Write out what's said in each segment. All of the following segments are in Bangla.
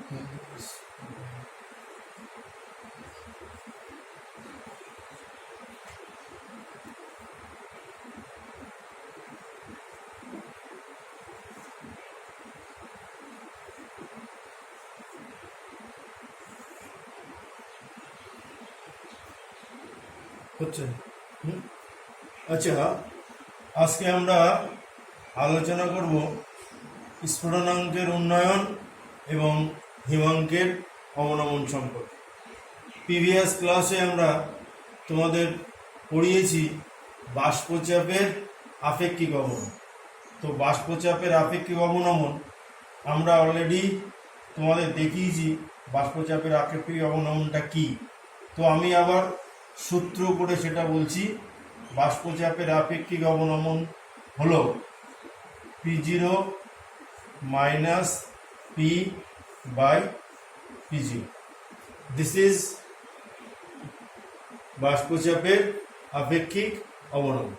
হচ্ছে। আচ্ছা, আজকে আমরা আলোচনা করব স্ফুটনাঙ্কের উন্নয়ন এবং হিমাঙ্কের অবনমন সম্পর্কে। প্রিভিয়াস ক্লাসে আমরা তোমাদের পড়িয়েছি বাষ্পচাপের আপেক্ষিক অবনমন। তো বাষ্পচাপের আপেক্ষিক অবনমন আমরা অলরেডি তোমাদের দেখিয়েছি বাষ্পচাপের আপেক্ষিক অবনমনটা কি। তো আমি আবার সূত্র করে সেটা বলছি। বাষ্পচাপের আপেক্ষিক অবনমন হলো P0 minus P by P0। This is বাষ্পচাপের আপেক্ষিক অবনমন।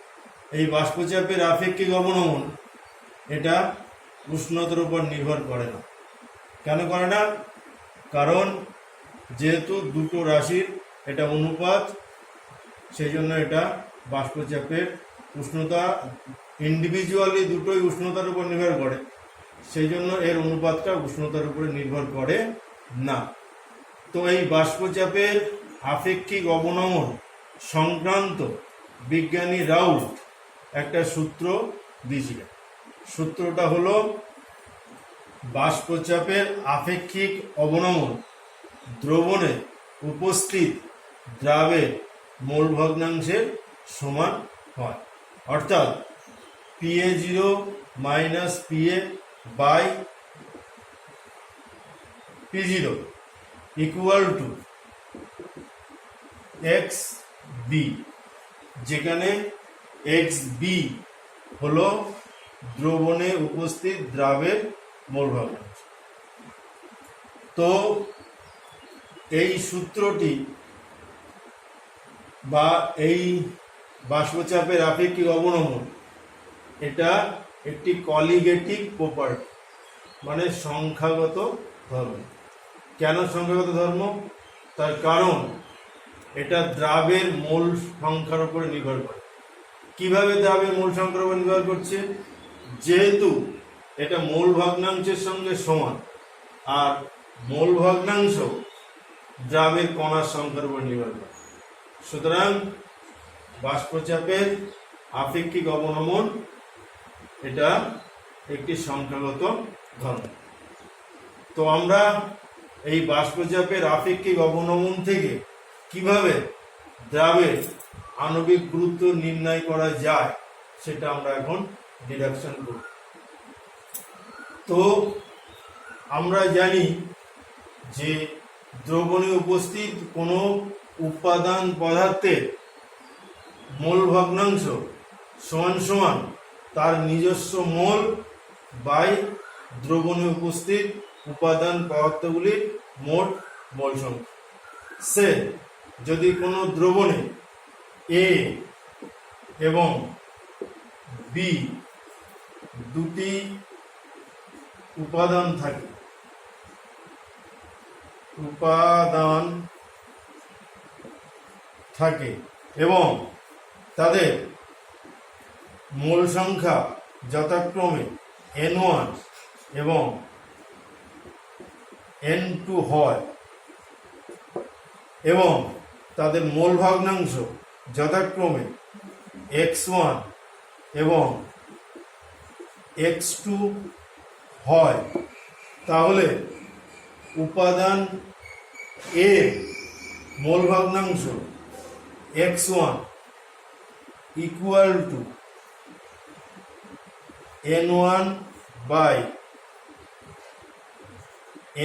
এই বাষ্পচাপের আপেক্ষিক অবনমন এটা উষ্ণতার উপর নির্ভর করে না। কেন করে না? কারণ যেহেতু দুটো রাশির এটা অনুপাত, সেই জন্য এটা বাষ্পচাপের উষ্ণতা ইন্ডিভিজুয়ালি দুটোই উষ্ণতার উপর নির্ভর করে, সেই জন্য এর অনুপাতটা উষ্ণতার উপরে নির্ভর করে না। তো এই বাষ্পচাপের আপেক্ষিক অবনমন সংক্রান্ত বিজ্ঞানী রাউট একটা সূত্র দিয়েছিলেন। সূত্রটা হলো বাষ্পচাপের আপেক্ষিক অবনমন দ্রবণে উপস্থিত দ্রাবের মোল ভগ্নাংশের সমান হয়। অর্থাৎ PA0 minus PA by P0 equal to XB, যেখানে XB হলো দ্রবণে উপস্থিত দ্রাবের মোল ভগ্নাংশ। তো এই সূত্রটি বা এই বাষ্পচাপের আপেক্ষিক অবনমন এটা একটি কলিগেটিভ প্রপার্টি, মানে সংখ্যাগত ধর্ম। কেন সংখ্যাগত ধর্ম? তার কারণ এটা দ্রাবের মোল সংখ্যার উপরে নির্ভর করে। কিভাবে দ্রাবের মোল সংখ্যার উপর নির্ভর করছে? যেহেতু এটা মোল ভগ্নাংশের সঙ্গে সমান, আর মোল ভগ্নাংশ দ্রাবের কণার সংখ্যার উপর নির্ভর করে, সুতরাং বাষ্পচাপের আপেক্ষিক অবনমন এটা একটি সংখ্যাগত ধর্ম। তো আমরা এই বাষ্পচাপের আপেক্ষিক অবনমন থেকে কিভাবে দ্রাবের আণবিক গুরুত্ব নির্ণয় করা যায় সেটা আমরা এখন ডিডাকশন করব। তো আমরা জানি যে দ্রবণে উপস্থিত কোনো উপাদান পদার্থের মোল ভগ্নাংশ সমান সমান তার নিজস্ব মোল বাই দ্রবণে উপস্থিত উপাদান পদার্থগুলির মোট মোল সংখ্যা। সে যদি কোনো দ্রবণে A এবং B দুটি উপাদান থাকে এবং তাদের মোল সংখ্যা যথাক্রমে N1 এবং N2 হয় এবং তাদের মোল ভগ্নাংশ যথাক্রমে X1 এবং X2 হয়, তাহলে উপাদান A মোল ভগ্নাংশ X1 equal to N1 by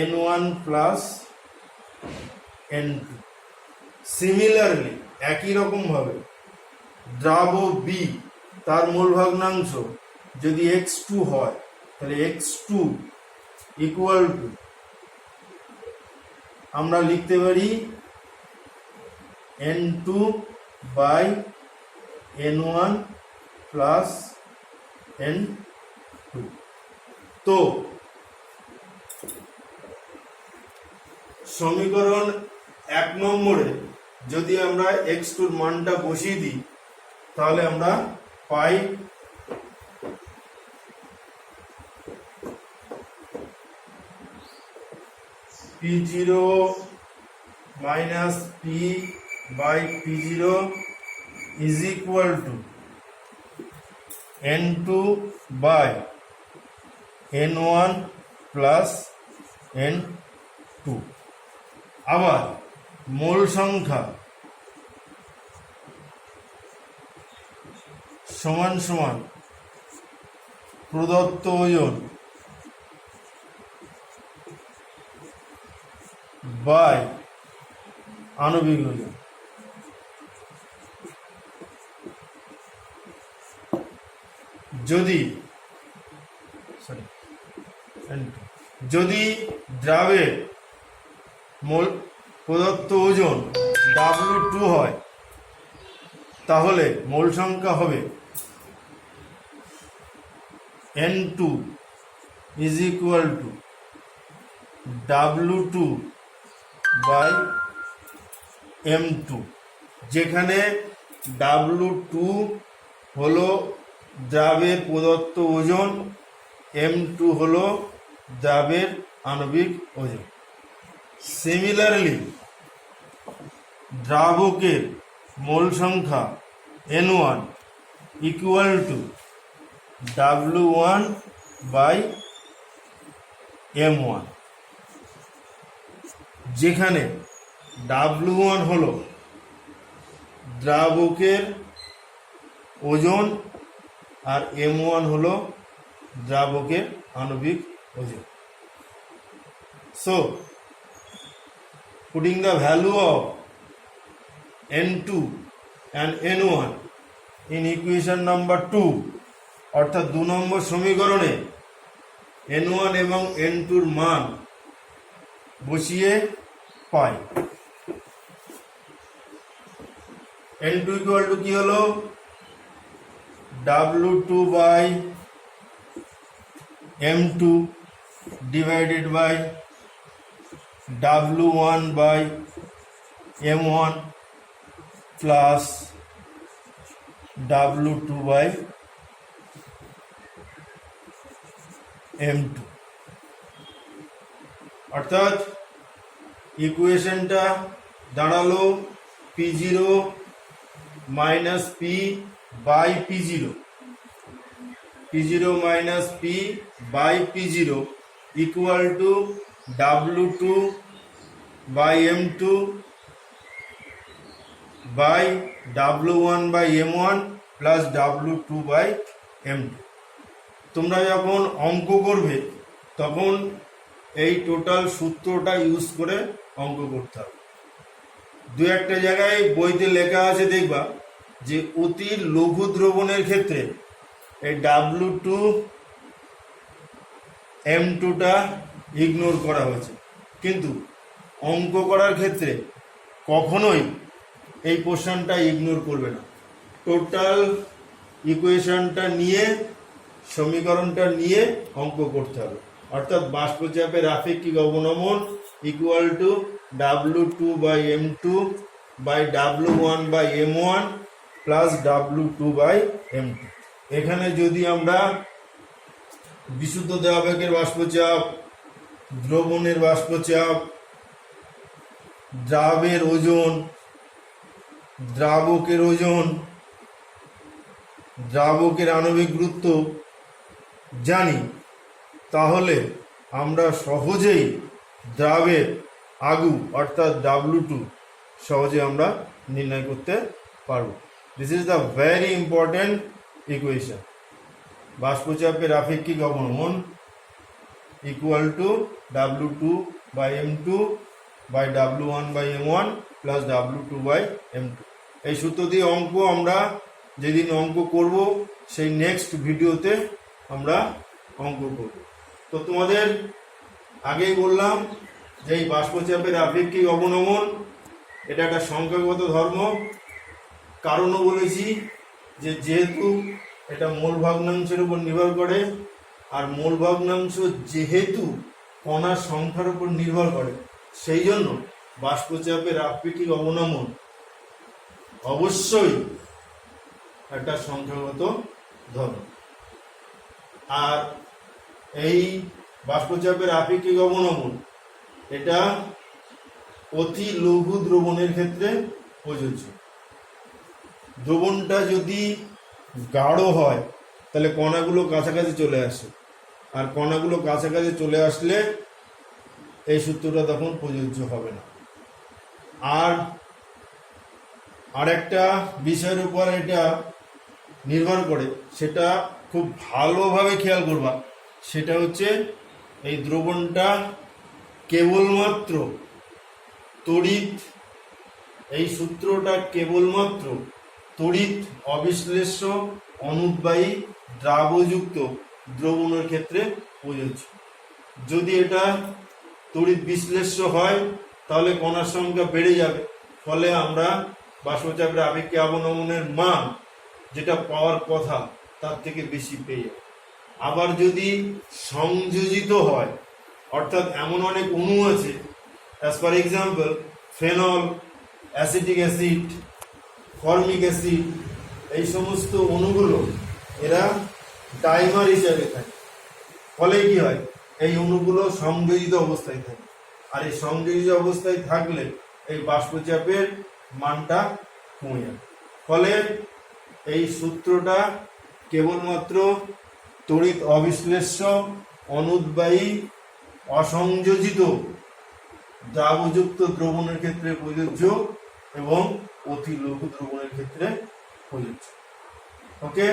N1 plus N2। Similarly একই রকম ভাবে দ্রাব B তার মোল ভগ্নাংশ যদি X2 হয়, তাহলে X2 ইকুয়াল টু আমরা লিখতে পারি N2 by N1 plus N2। তো সমীকরণ 1 নম্বরে যদি আমরা x2 এর মানটা বসিয়ে দিই তাহলে আমরা পাই p0 minus p by p0 is equal to n2 by n1 plus n2। আবার মোল সংখ্যা সমান সমান প্রদত্ত ওজন বাই আণবিক ওজন। যদি দ্রাবের মোল প্রদত্ত ওজন W2 হয় তাহলে মোল সংখ্যা হবে N2 is equal to W2 by M2, যেখানে W2 হলো দ্রাবের প্রদত্ত ওজন, M2 হলো দ্রাবের আণবিক ওজন। সিমিলারলি দ্রাবকের মোল সংখ্যা N1 equal to W1 by M1, যেখানে W1 হলো দ্রাবকের ওজন আর M1 হলো দ্রাবকের আণবিক ওজন। So putting the value of N2 and N1 in equation number 2, অর্থাৎ 2 নম্বর সমীকরণে N1 এবং N2 এর মান বসিয়ে পাই। N2 ইকুয়াল টু কি হলো W2 by M2 divided by W1 by M1 plus W2 by M2, অর্থাৎ ইকুয়েশনটা দাঁড়ালো P0 minus P by P0, P0 minus P by P0 equal to W2 by M2 by W1 by M1 plus W2 by M2। তোমরা যখন অঙ্ক করবে তখন এই টোটাল সূত্রটা ইউজ করে অঙ্ক করতে হবে। দু একটা জায়গায় বইতে লেখা আছে দেখবা যে অতি লঘু দ্রবণের ক্ষেত্রে এই W2 M2টা ইগনোর করা হয়েছে, কিন্তু অঙ্ক করার ক্ষেত্রে কখনোই এই পোর্শনটা ইগনোর করবে না। টোটাল ইকুয়েশনটা নিয়ে সমীকরণটা নিয়ে অঙ্ক করতে হবে। অর্থাৎ বাষ্পচাপের আপেক্ষিক অবনমন equal to W2 by M2 by W1 by M1 plus W2 by M2। এখানে যদি আমরা বিশুদ্ধ দ্রাবকের বাষ্পচাপ, দ্রবণের বাষ্পচাপ, দ্রাবের ওজন, দ্রাবকের ওজন, দ্রাবকের আণবিক গুরুত্ব জানি, তাহলে আমরা সহজেই দ্রাবের আগু অর্থাৎ W2 সহজে আমরা নির্ণয় করতে পারবো। This is the very important equation. বাষ্পচাপের আপেক্ষিক অবনমন equal to W2 by M2 by W1 by M1 plus W2 by M2। এই সূত্র দিয়ে অঙ্ক আমরা যেদিন অঙ্ক করব সেই নেক্সট ভিডিওতে আমরা অঙ্ক করব। তো তোমাদের আগেই বললাম যে এই বাষ্পচাপের আপেক্ষিক অবনমন এটা একটা সংখ্যাগত ধর্ম। কারণও বলেছি যে যেহেতু এটা মোল ভগ্নাংশের উপর নির্ভর করে, আর মোল ভগ্নাংশ যেহেতু কণার সংখ্যার উপর নির্ভর করে, সেই জন্য বাষ্পচাপের আপেক্ষিক অবনমন অবশ্যই একটা সংখ্যাগত ধর্ম। আর এই বাষ্পচাপের আপেক্ষিক অবনমন এটা অতি লঘু দ্রবণের ক্ষেত্রে প্রযোজ্য। দ্রবণটা যদি গাঢ় হয় তাহলে কণাগুলো কাছাকাছি চলে আসে, আর কণাগুলো কাছাকাছি চলে আসলে এই সূত্রটা তখন প্রযোজ্য হবে না। আর আরেকটা বিষয়ের উপর এটা নির্ভর করে, সেটা খুব ভালোভাবে খেয়াল করবা, সেটা হচ্ছে এই দ্রবণটা কেবলমাত্র তড়িৎ, এই সূত্রটা কেবলমাত্র তড়িৎ অবিশ্লেষ্য অনুদ্বায়ী দ্রাবযুক্ত দ্রবণের ক্ষেত্রে প্রযোজ্য। যদি এটা তড়িৎ বিশ্লেষ্য হয় তাহলে কণার সংখ্যা বেড়ে যাবে, ফলে আমরা বাষ্পচাপের আপেক্ষিক অবনমনের মান যেটা পাওয়ার কথা তার থেকে বেশি পেয়ে যাবে। আবার যদি সংযোজিত হয়, অর্থাৎ এমন অনেক অণু আছে, as for example phenol, acetic acid, formic acid, এই সমস্ত অণুগুলো এরা ডাইমার হিসাবে থাকে, ফলে কি হয়, এই অণুগুলো সংযোজিত অবস্থায় থাকে। আর এই সংযোজিত অবস্থায় থাকলে এই বাষ্পচাপের মানটা কমে যাবে। ফলে এই সূত্রটা কেবলমাত্র তড়িৎ অবিশ্লেষ্য অনুদ্বায়ী অসংযোজিত দ্রাবযুক্ত দ্রবণের ক্ষেত্রে প্রযোজ্য এবং অতি লঘু দ্রবণের ক্ষেত্রে প্রযোজ্য। ওকে,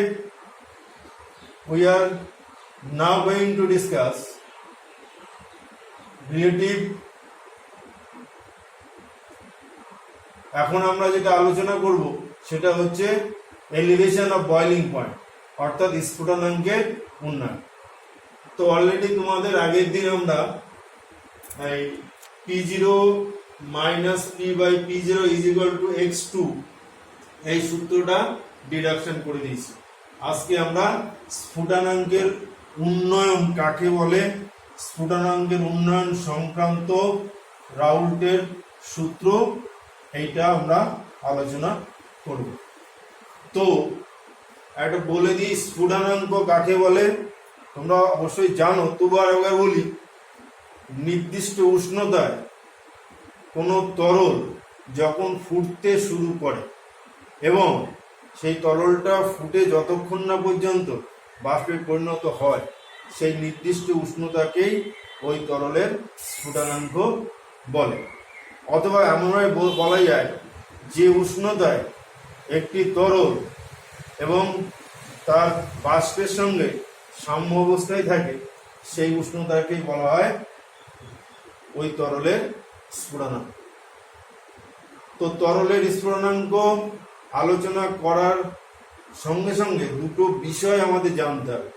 we are now going to discuss relative। এখন আমরা যেটা আলোচনা করব সেটা হচ্ছে এলিভেশন অফ বয়লিং পয়েন্ট, অর্থাৎ স্ফুটনাঙ্কের উন্নয়ন। তো অলরেডি তোমাদের আগের দিন আমরা এই P0 minus P by P0 is equal to x2 এই সূত্রটা ডিডাকশন করে দিয়েছি। আজকে আমরা স্ফুটনাঙ্কের উন্নয়ন কাকে বলে, স্ফুটনাঙ্কের উন্নয়ন সংক্রান্ত রাউল্টের সূত্র, এইটা আমরা আলোচনা করব। তো একটা বলে দিই স্ফুটনাঙ্ক কাকে বলে, তোমরা অবশ্যই জানো, তবু আর একবার বলি। নির্দিষ্ট উষ্ণতায় কোনো তরল যখন ফুটতে শুরু করে এবং সেই তরলটা ফুটে যতক্ষণ না পর্যন্ত বাষ্পে পরিণত হয়, সেই নির্দিষ্ট উষ্ণতাকেই ওই তরলের স্ফুটনাঙ্ক বলে। অথবা এমনভাবে বলা যায়, যে উষ্ণতায় একটি তরল এবং তার বাষ্পের সঙ্গে সাম্য অবস্থায় থাকে, সেই উষ্ণতাকেই বলা হয় ওই তরলের স্ফুটনাঙ্ক। তো তরলের স্ফুটনাঙ্ক আলোচনা করার সঙ্গে সঙ্গে দুটো বিষয় আমাদের জানতে হবে।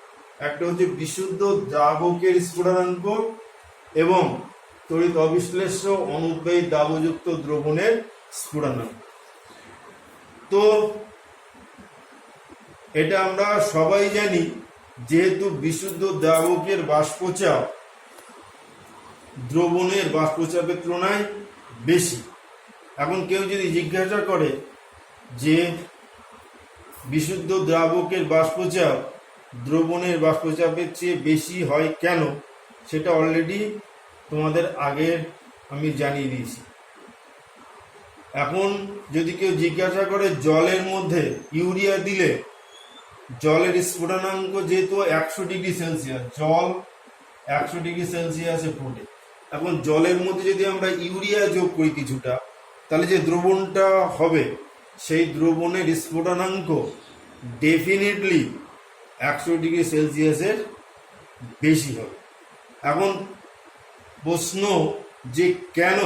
একটা হচ্ছে বিশুদ্ধ দ্রাবকের স্ফুটনাঙ্ক এবং তড়িৎ অবিশ্লেষ্য অনুদ্বায়ী দ্রাবযুক্ত দ্রবণের স্ফুটনাঙ্ক। তো এটা আমরা সবাই জানি, যেহেতু বিশুদ্ধ দ্রাবকের বাষ্পচাপ দ্রবণের বাষ্পচাপের তুলনায় বেশি। এখন কেউ যদি জিজ্ঞাসা করে যে বিশুদ্ধ দ্রাবকের বাষ্পচাপ দ্রবণের বাষ্পচাপের চেয়ে বেশি হয় কেন, সেটা অলরেডি তোমাদের আগে আমি জানিয়ে দিয়েছি। এখন যদি কেউ জিজ্ঞাসা করে জলের মধ্যে ইউরিয়া দিলে জলের স্ফুটনাঙ্ক যেহেতু 100 ডিগ্রি সেলসিয়াস, জল 100 ডিগ্রি সেলসিয়াসে ফোটে। এখন জলের মধ্যে যদি আমরা ইউরিয়া যোগ করি কিছুটা, তাহলে যে দ্রবণটা হবে সেই দ্রবণের স্ফুটনাঙ্ক ডেফিনেটলি 100 ডিগ্রি সেলসিয়াসের বেশি হবে। এখন প্রশ্ন যে কেন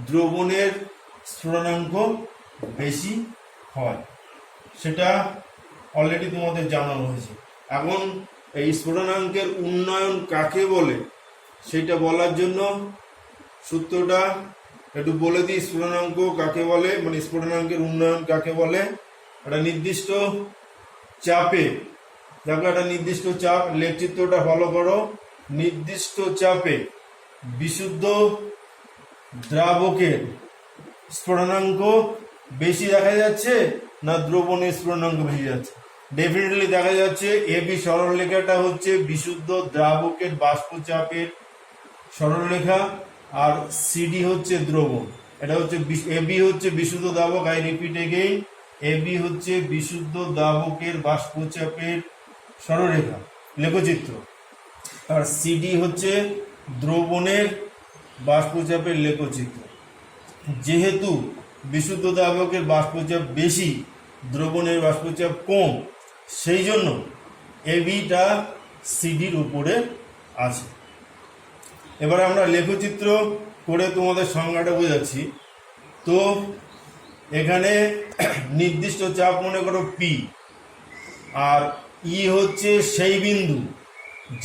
দ্রবণের স্ফুটনাঙ্ক বেশি হয়, সেটা অলরেডি তোমাদের জানানো হয়েছে। এখন এই স্ফুটনাঙ্কের উন্নয়ন কাকে বলে সেটা বলার জন্য সূত্রটা একটু বলে দিই। স্ফুটনাঙ্ক কাকে বলে, মানে স্ফুটনাঙ্কের উন্নয়ন কাকে বলে, একটা নির্দিষ্ট চাপে, দেখো একটা নির্দিষ্ট চাপ, লেখচিত্রটা ফলো করো। নির্দিষ্ট চাপে বিশুদ্ধ দ্রাবকের স্ফুটনাঙ্ক বেশি দেখা যাচ্ছে না দ্রবণের স্ফুটনাঙ্ক বেশি যাচ্ছে? ডেফিনেটলি দেখা যাচ্ছে এবি সরলরেখাটা হচ্ছে বিশুদ্ধ দ্রাবকের বাষ্পচাপের সরলরেখা, আর সিডি হচ্ছে দ্রবণ। এটা হচ্ছে এবি হচ্ছে বিশুদ্ধ দ্রাবক, আই রিপিট এগেইন, এবি হচ্ছে বিশুদ্ধ দ্রাবকের বাষ্পচাপের সরলরেখা লেখচিত্র, আর সিডি হচ্ছে দ্রবণের বাষ্পচাপের লেখচিত্র। যেহেতু বিশুদ্ধ দ্রাবকের বাষ্পচাপ বেশি, দ্রবণের বাষ্পচাপ কম, সেই জন্য এবিটা সিডির উপরে আছে। এবার আমরা লেখচিত্র করে তোমাদের সংজ্ঞাটা বোঝাচ্ছি। তো এখানে নির্দিষ্ট চাপ মনে করো পি, আর ই হচ্ছে সেই বিন্দু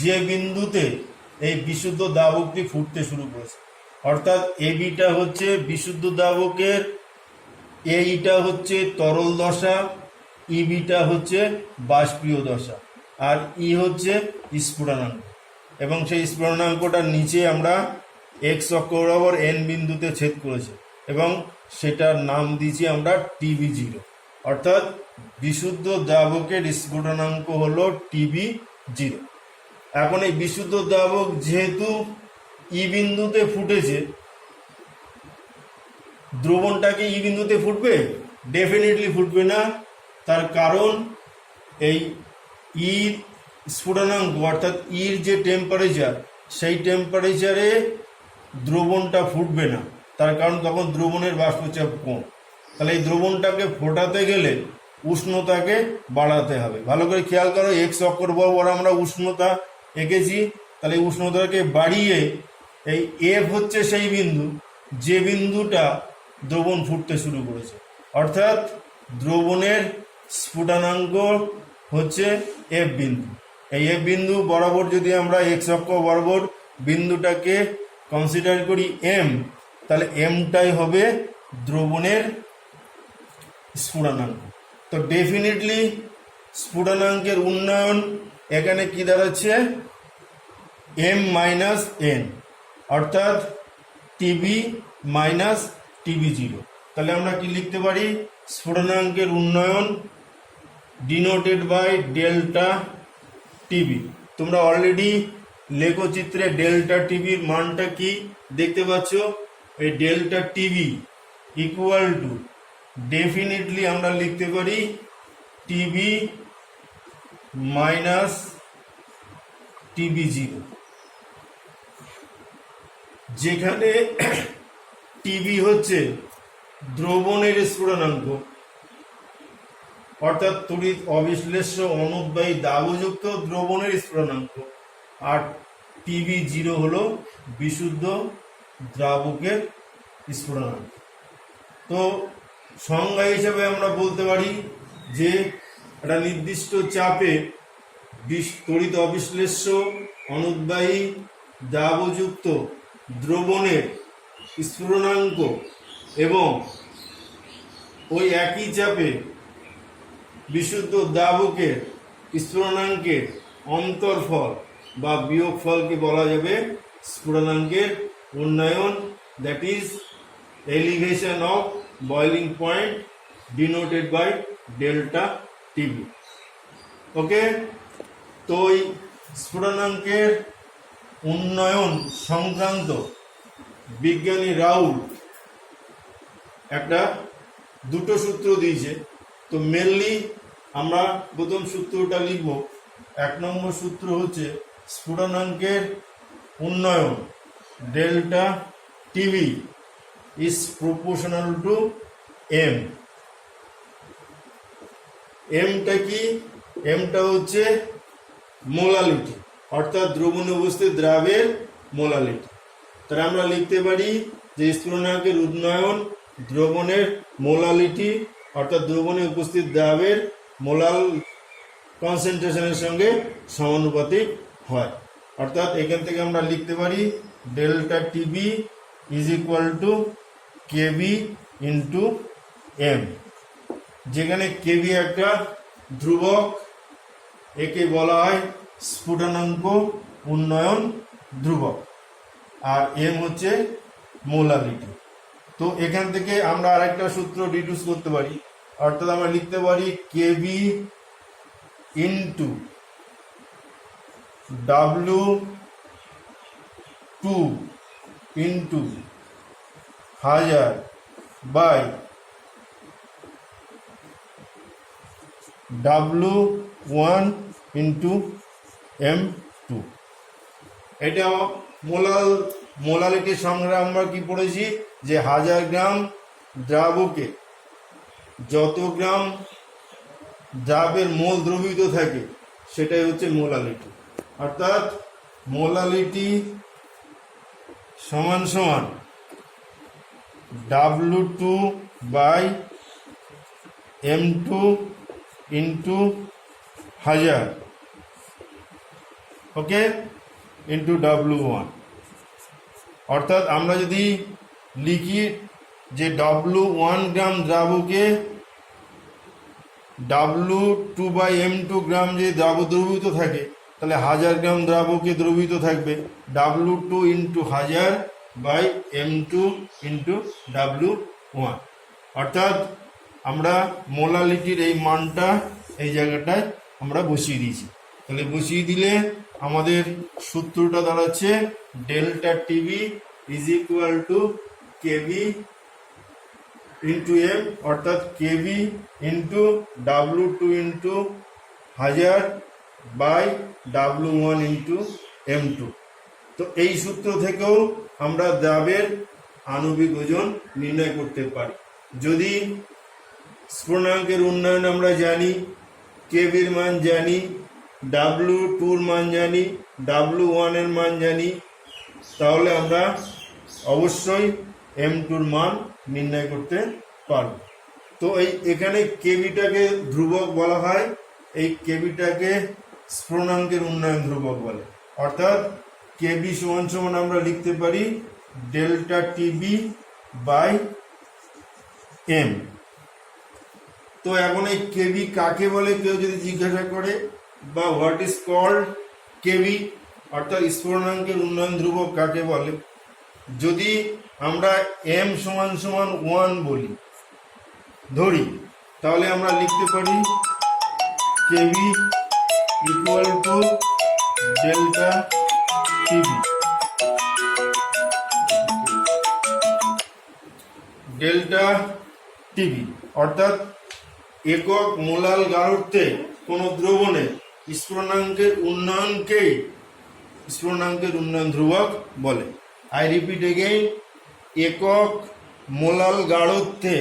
যে বিন্দুতে এই বিশুদ্ধ দ্রাবকটি ফুটতে শুরু করেছে। অর্থাৎ এবিটা হচ্ছে বিশুদ্ধ দ্রাবকের, এইটা হচ্ছে তরল দশা, ইবিটা হচ্ছে বাষ্পীয় দশা, আর ই হচ্ছে স্ফুটনাঙ্ক। এবং সেই স্ফুটনাঙ্কটার নিচে আমরা এক্স অক্ষ বরাবর এন বিন্দুতে ছেদ করেছে এবং সেটার নাম দিয়েছি আমরা টিবি জিরো। অর্থাৎ বিশুদ্ধ দ্রাবকের স্ফুটনাঙ্ক হলো টিবি জিরো। এখন এই বিশুদ্ধ দ্রাবক যেহেতু ই বিন্দুতে ফুটেছে, দ্রবণটাকে ই বিন্দুতে ফুটবে? ডেফিনেটলি ফুটবে না। তার কারণ এই ই স্ফুটনাঙ্ক অর্থাৎ ইর যে টেম্পারেচার, সেই টেম্পারেচারে দ্রবণটা ফুটবে না। তার কারণ তখন দ্রবণের বাষ্পচাপ কম। তাহলে এই দ্রবণটাকে ফোটাতে গেলে উষ্ণতাকে বাড়াতে হবে। ভালো করে খেয়াল করো, এক্স অক্ষর বরাবর আমরা উষ্ণতা এঁকেছি। তাহলে উষ্ণতাকে বাড়িয়ে এই এফ হচ্ছে সেই বিন্দু যে বিন্দুটা দ্রবণ ফুটতে শুরু করেছে। অর্থাৎ দ্রবণের স্ফুটনাঙ্ক হচ্ছে এফ বিন্দু। এই এফ বিন্দু বরাবর যদি আমরা এক্স অক্ষ বরাবর বিন্দুটাকে কনসিডার করি এম, তাহলে এমটাই হবে দ্রবণের স্ফুটনাঙ্ক। তো ডেফিনেটলি স্ফুটনাঙ্কের উন্নয়ন এখানে কি দাঁড়াচ্ছে? এম মাইনাস এন, অর্থাৎ টিবি মাইনাস টিবি জিরো। তাহলে আমরা কি লিখতে পারি? স্ফুটনাঙ্কের উন্নয়ন ডিনোটেড বাই ডেল্টা টিবি। তোমরা অলরেডি লেখচিত্রে ডেল্টা টিবির মানটা কি দেখতে পাচ্ছ? এই delta TB equal to definitely আমরা লিখতে পারি টিবি মাইনাস টিবি জিরো, যেখানে টিবি হচ্ছে দ্রবণের স্ফুটনাঙ্ক অর্থাৎ তড়িৎ অবিশ্লেষ্য অনুদ্বায়ী দাবযুক্ত দ্রবণের স্ফুটনাঙ্ক, আর টিবি জিরো হলো বিশুদ্ধ দ্রাবকের স্ফুটনাঙ্ক। তো সংজ্ঞা হিসেবে আমরা বলতে পারি যে একটা নির্দিষ্ট চাপে তড়িৎ অবিশ্লেষ্য অনুদ্বায়ী দাবযুক্ত দ্রবণের স্ফুটনাঙ্ক এবং ওই একই চাপে বিশুদ্ধ দ্রাবকের স্ফুটনাঙ্কের অন্তর্ফল বা বিয়োগফলকে বলা যাবে স্ফুটনাঙ্কের উন্নয়ন, that is elevation of boiling point denoted by delta TB. Okay, তো এই স্ফুটনাঙ্কের উন্নয়ন সংক্রান্ত বিজ্ঞানী রাউল একটা দুটো সূত্র দিয়েছে। তো মেনলি আমরা প্রথম সূত্রটা লিখব। এক নম্বর সূত্র হচ্ছে স্ফুটনাঙ্কের উন্নয়ন delta TB is proportional to M. এমটা কি? এমটা হচ্ছে মোলালিটি, অর্থাৎ দ্রবণে উপস্থিত দ্রাবের মোলালিটি। তাহলে আমরা লিখতে পারি যে স্ফুটনাঙ্কের উন্নয়ন দ্রবণের মোলালিটি অর্থাৎ দ্রবণে উপস্থিত দ্রাবের মোলাল কনসেন্ট্রেশনের সঙ্গে সমানুপাতিক হয়। অর্থাৎ এখান থেকে আমরা লিখতে পারি delta TB is equal to KB into M, যেখানে কেবি একটা ধ্রুবক, একে বলা হয় স্ফুটনাঙ্ক উন্নয়ন ধ্রুবক, আর এম হচ্ছে মোলালিটি। তো এখান থেকে আমরা আরেকটা সূত্র ডিডিউস করতে পারি, অর্থাৎ আমরা লিখতে পারি KB into W2 into 1000 by W1 into M2। এটা মোলালিটির সঙ্গে আমরা কি পড়েছি যে 1000 গ্রাম দ্রাবকে যত গ্রাম দ্রাবের মোল দ্রবীভূত থাকে সেটাই হচ্ছে মোলালিটি। অর্থাৎ মোলালিটি সমান সমান W2 by M2 into 1000, okay, into W1। অর্থাৎ আমরা যদি লিখি যে W1 গ্রাম দ্রাবকে W2 বাই M2 গ্রাম যে দ্রাব দ্রবীভূত থাকে, তাহলে 1000 গ্রাম দ্রাবকে দ্রবীভূত থাকবে W2 into 1000 by M2 into W1। অর্থাৎ আমরা মোলালিটির এই মানটা এই জায়গাটায় আমরা বসিয়ে দিয়েছি। তাহলে বসিয়ে দিলে আমাদের সূত্রটা দাঁড়াচ্ছে delta TB is equal to KB into M, অর্থাৎ KB into W2 into 1000 by W1 into M2। তো এই সূত্র থেকেও আমরা দ্রাবের আণবিক ওজন নির্ণয় করতে পারি। যদি স্ফুটনাঙ্কের উন্নয়ন আমরা জানি, কেবির মান জানি, W2 মান জানি, W1 এর মান জানি, তাহলে আমরা অবশ্যই M2 মান নির্ণয় করতে পারব। তো এখানে কেবিটাকে ধ্রুবক বলা হয়, এই কেবিটাকে স্ফুটনাঙ্কের উন্নয়ন ধ্রুবক বলে। অর্থাৎ কেবি সমান সমান আমরা লিখতে পারি ডেল্টা টিবি বাই এম। তো এখন এই কেবি কাকে বলে কেউ যদি জিজ্ঞাসা করে, বা হোয়াট ইজ কল্ড কেবি, অর্থাৎ স্ফুটনাঙ্কের উন্নয়ন ধ্রুবক কাকে বলে, যদি আমরা এম সমান সমান 1 বলি ধরি, তাহলে আমরা লিখতে পারি KB equal to delta TB. Delta TB অর্থাৎ একক মোলাল গাঢ়ত্বে কোন দ্রবণে স্ফুটনাঙ্কের উন্নয়নকেই স্ফুটনাঙ্কের উন্নয়ন ধ্রুবক বলে। আই রিপিট এগেইন, একক মোলাল গাঢ়ত্বে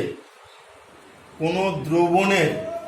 কোন দ্রবণের